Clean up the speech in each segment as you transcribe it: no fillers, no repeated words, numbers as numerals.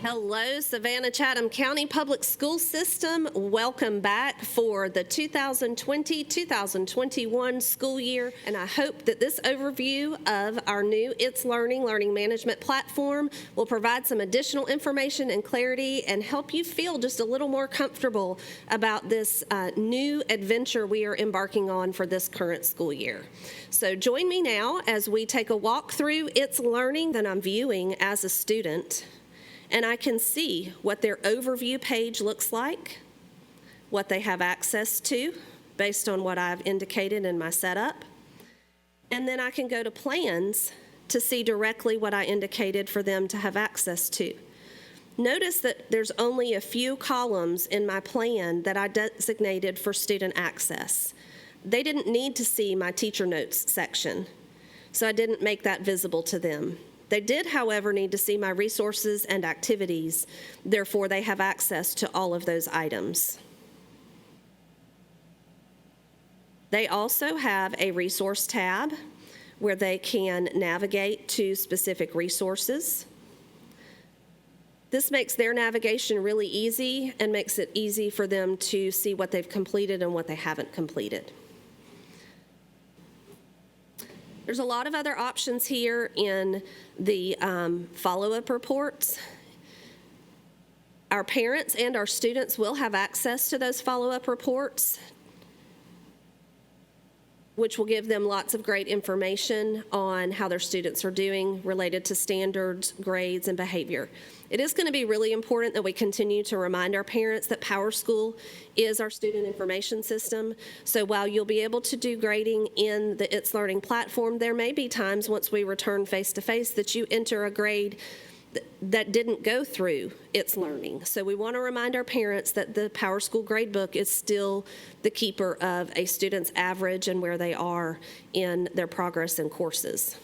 Hello, Savannah-Chatham County Public School System. Welcome back for the 2020-2021 school year, and I hope that this overview of our new It's Learning learning management platform will provide some additional information and clarity and help you feel just a little more comfortable about this new adventure we are embarking on for this current school year. So join me now as we take a walk through It's Learning that I'm viewing as a student. And I can see what their overview page looks like, what they have access to based on what I've indicated in my setup. And then I can go to plans to see directly what I indicated for them to have access to. Notice that there's only a few columns in my plan that I designated for student access. They didn't need to see my teacher notes section, so I didn't make that visible to them. They did, however, need to see my resources and activities. Therefore, they have access to all of those items. They also have a resource tab where they can navigate to specific resources. This makes their navigation really easy and makes it easy for them to see what they've completed and what they haven't completed. There's a lot of other options here in the follow-up reports. Our parents and our students will have access to those follow-up reports, which will give them lots of great information on how their students are doing related to standards, grades, and behavior. It is going to be really important that we continue to remind our parents that PowerSchool is our student information system. So while you'll be able to do grading in the It's Learning platform, there may be times once we return face-to-face that you enter a grade that didn't go through It's Learning. So we want to remind our parents that the PowerSchool gradebook is still the keeper of a student's average and where they are in their progress in courses.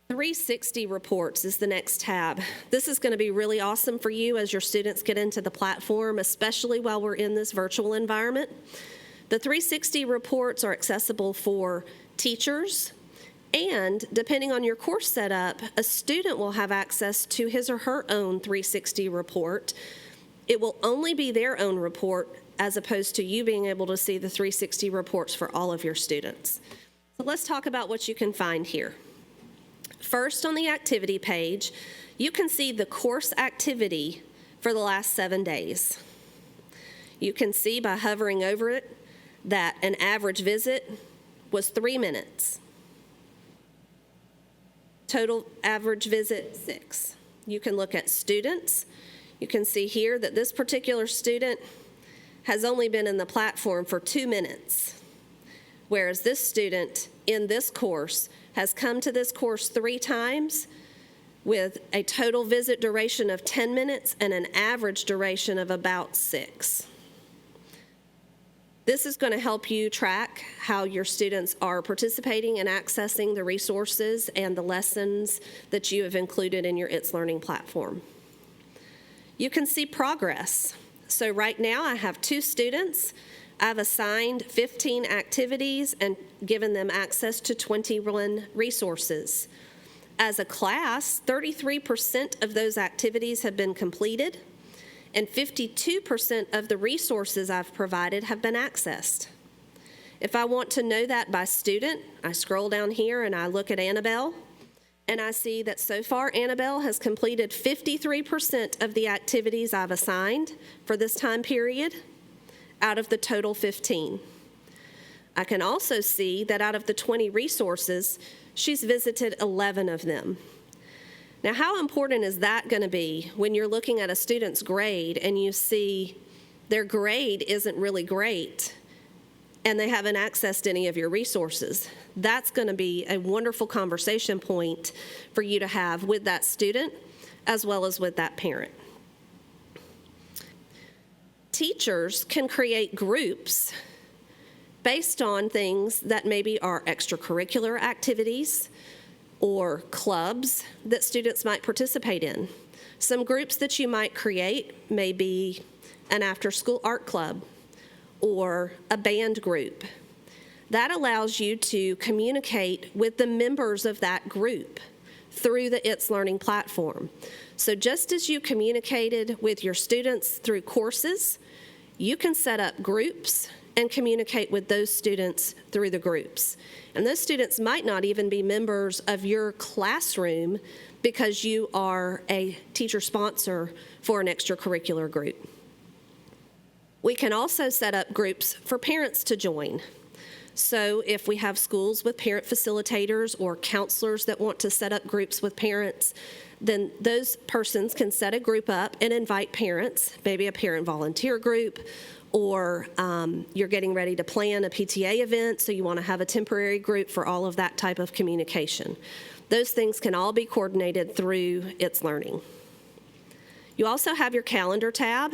360 Reports is the next tab. This is going to be really awesome for you as your students get into the platform, especially while we're in this virtual environment. The 360 Reports are accessible for teachers, and depending on your course setup, a student will have access to his or her own 360 report. It will only be their own report as opposed to you being able to see the 360 reports for all of your students. So let's talk about what you can find here. First, on the activity page, you can see the course activity for the last 7 days. You can see by hovering over it that an average visit was 3 minutes. Total average visit, 6. You can look at students. You can see here that this particular student has only been in the platform for 2 minutes, whereas this student in this course has come to this course 3 times with a total visit duration of 10 minutes and an average duration of about 6. This is going to help you track how your students are participating and accessing the resources and the lessons that you have included in your It's Learning platform. You can see progress. So right now I have 2 students. I've assigned 15 activities and given them access to 21 resources. As a class, 33% of those activities have been completed, and 52% of the resources I've provided have been accessed. If I want to know that by student, I scroll down here and I look at Annabelle, and I see that so far Annabelle has completed 53% of the activities I've assigned for this time period out of the total 15. I can also see that out of the 20 resources, she's visited 11 of them. Now, how important is that going to be when you're looking at a student's grade and you see their grade isn't really great and they haven't accessed any of your resources? That's going to be a wonderful conversation point for you to have with that student as well as with that parent. Teachers can create groups based on things that maybe are extracurricular activities or clubs that students might participate in. Some groups that you might create may be an after-school art club or a band group. That allows you to communicate with the members of that group through the It's Learning platform. So just as you communicated with your students through courses, you can set up groups and communicate with those students through the groups. And those students might not even be members of your classroom because you are a teacher sponsor for an extracurricular group. We can also set up groups for parents to join. So if we have schools with parent facilitators or counselors that want to set up groups with parents, then those persons can set a group up and invite parents, maybe a parent volunteer group, or you're getting ready to plan a PTA event, so you want to have a temporary group for all of that type of communication. Those things can all be coordinated through It's Learning. You also have your calendar tab.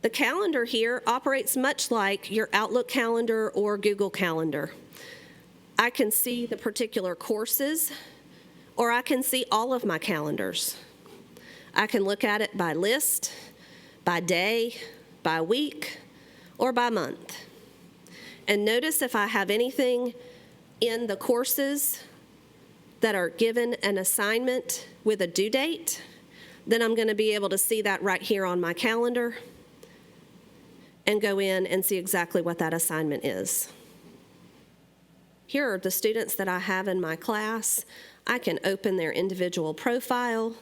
The calendar here operates much like your Outlook calendar or Google Calendar. I can see the particular courses, or I can see all of my calendars. I can look at it by list, by day, by week, or by month. And notice if I have anything in the courses that are given an assignment with a due date, then I'm going to be able to see that right here on my calendar and go in and see exactly what that assignment is. Here are the students that I have in my class. I can open their individual profile.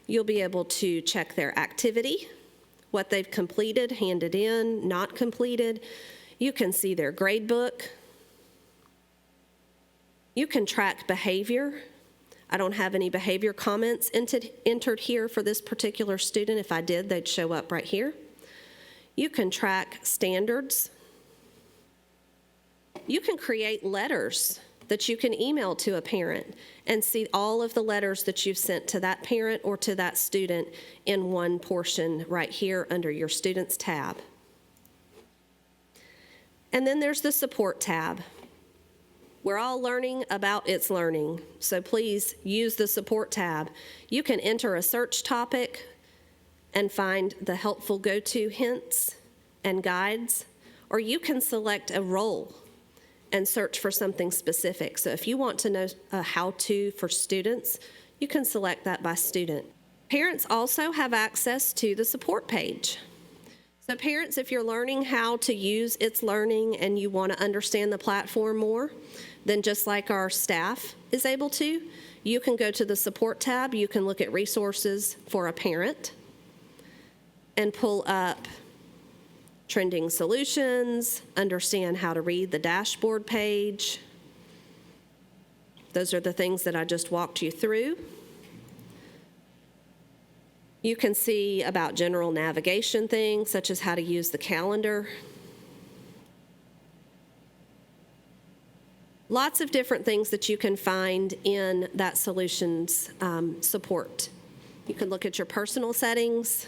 You'll be able to check their activity, what they've completed, handed in, not completed. You can see their grade book. You can track behavior. I don't have any behavior comments entered here for this particular student. If I did, they'd show up right here. You can track standards. You can create letters that you can email to a parent and see all of the letters that you've sent to that parent or to that student in one portion right here under your Students tab. And then there's the Support tab. We're all learning about It's Learning, so please use the Support tab. You can enter a search topic and find the helpful go-to hints and guides, or you can select a role and search for something specific. So if you want to know a how-to for students, you can select that by student. Parents also have access to the support page. So parents, if you're learning how to use It's Learning and you want to understand the platform more, then just like our staff is able to, you can go to the Support tab. You can look at resources for a parent and pull up trending solutions, understand how to read the dashboard page. Those are the things that I just walked you through. You can see about general navigation things, such as how to use the calendar. Lots of different things that you can find in that solutions support. You can look at your personal settings.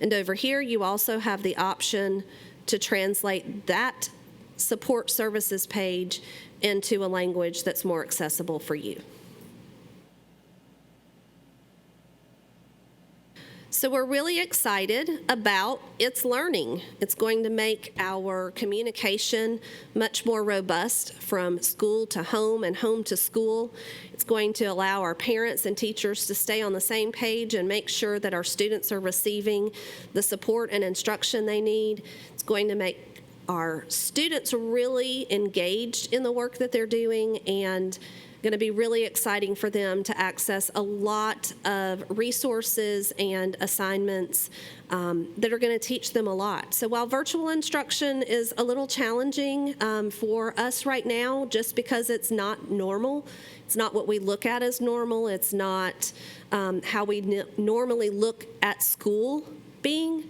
And over here, you also have the option to translate that support services page into a language that's more accessible for you. So we're really excited about It's Learning. It's going to make our communication much more robust from school to home and home to school. It's going to allow our parents and teachers to stay on the same page and make sure that our students are receiving the support and instruction they need. It's going to make our students really engaged in the work that they're doing, and going to be really exciting for them to access a lot of resources and assignments that are going to teach them a lot. So while virtual instruction is a little challenging for us right now, just because it's not normal, it's not what we look at as normal, it's not how we normally look at school being,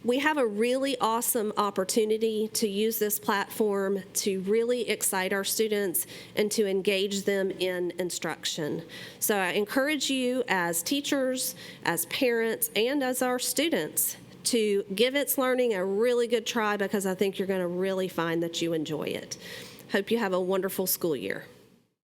we have a really awesome opportunity to use this platform to really excite our students and to engage them in instruction. So I encourage you as teachers, as parents, and as our students to give It's Learning a really good try, because I think you're going to really find that you enjoy it. Hope you have a wonderful school year.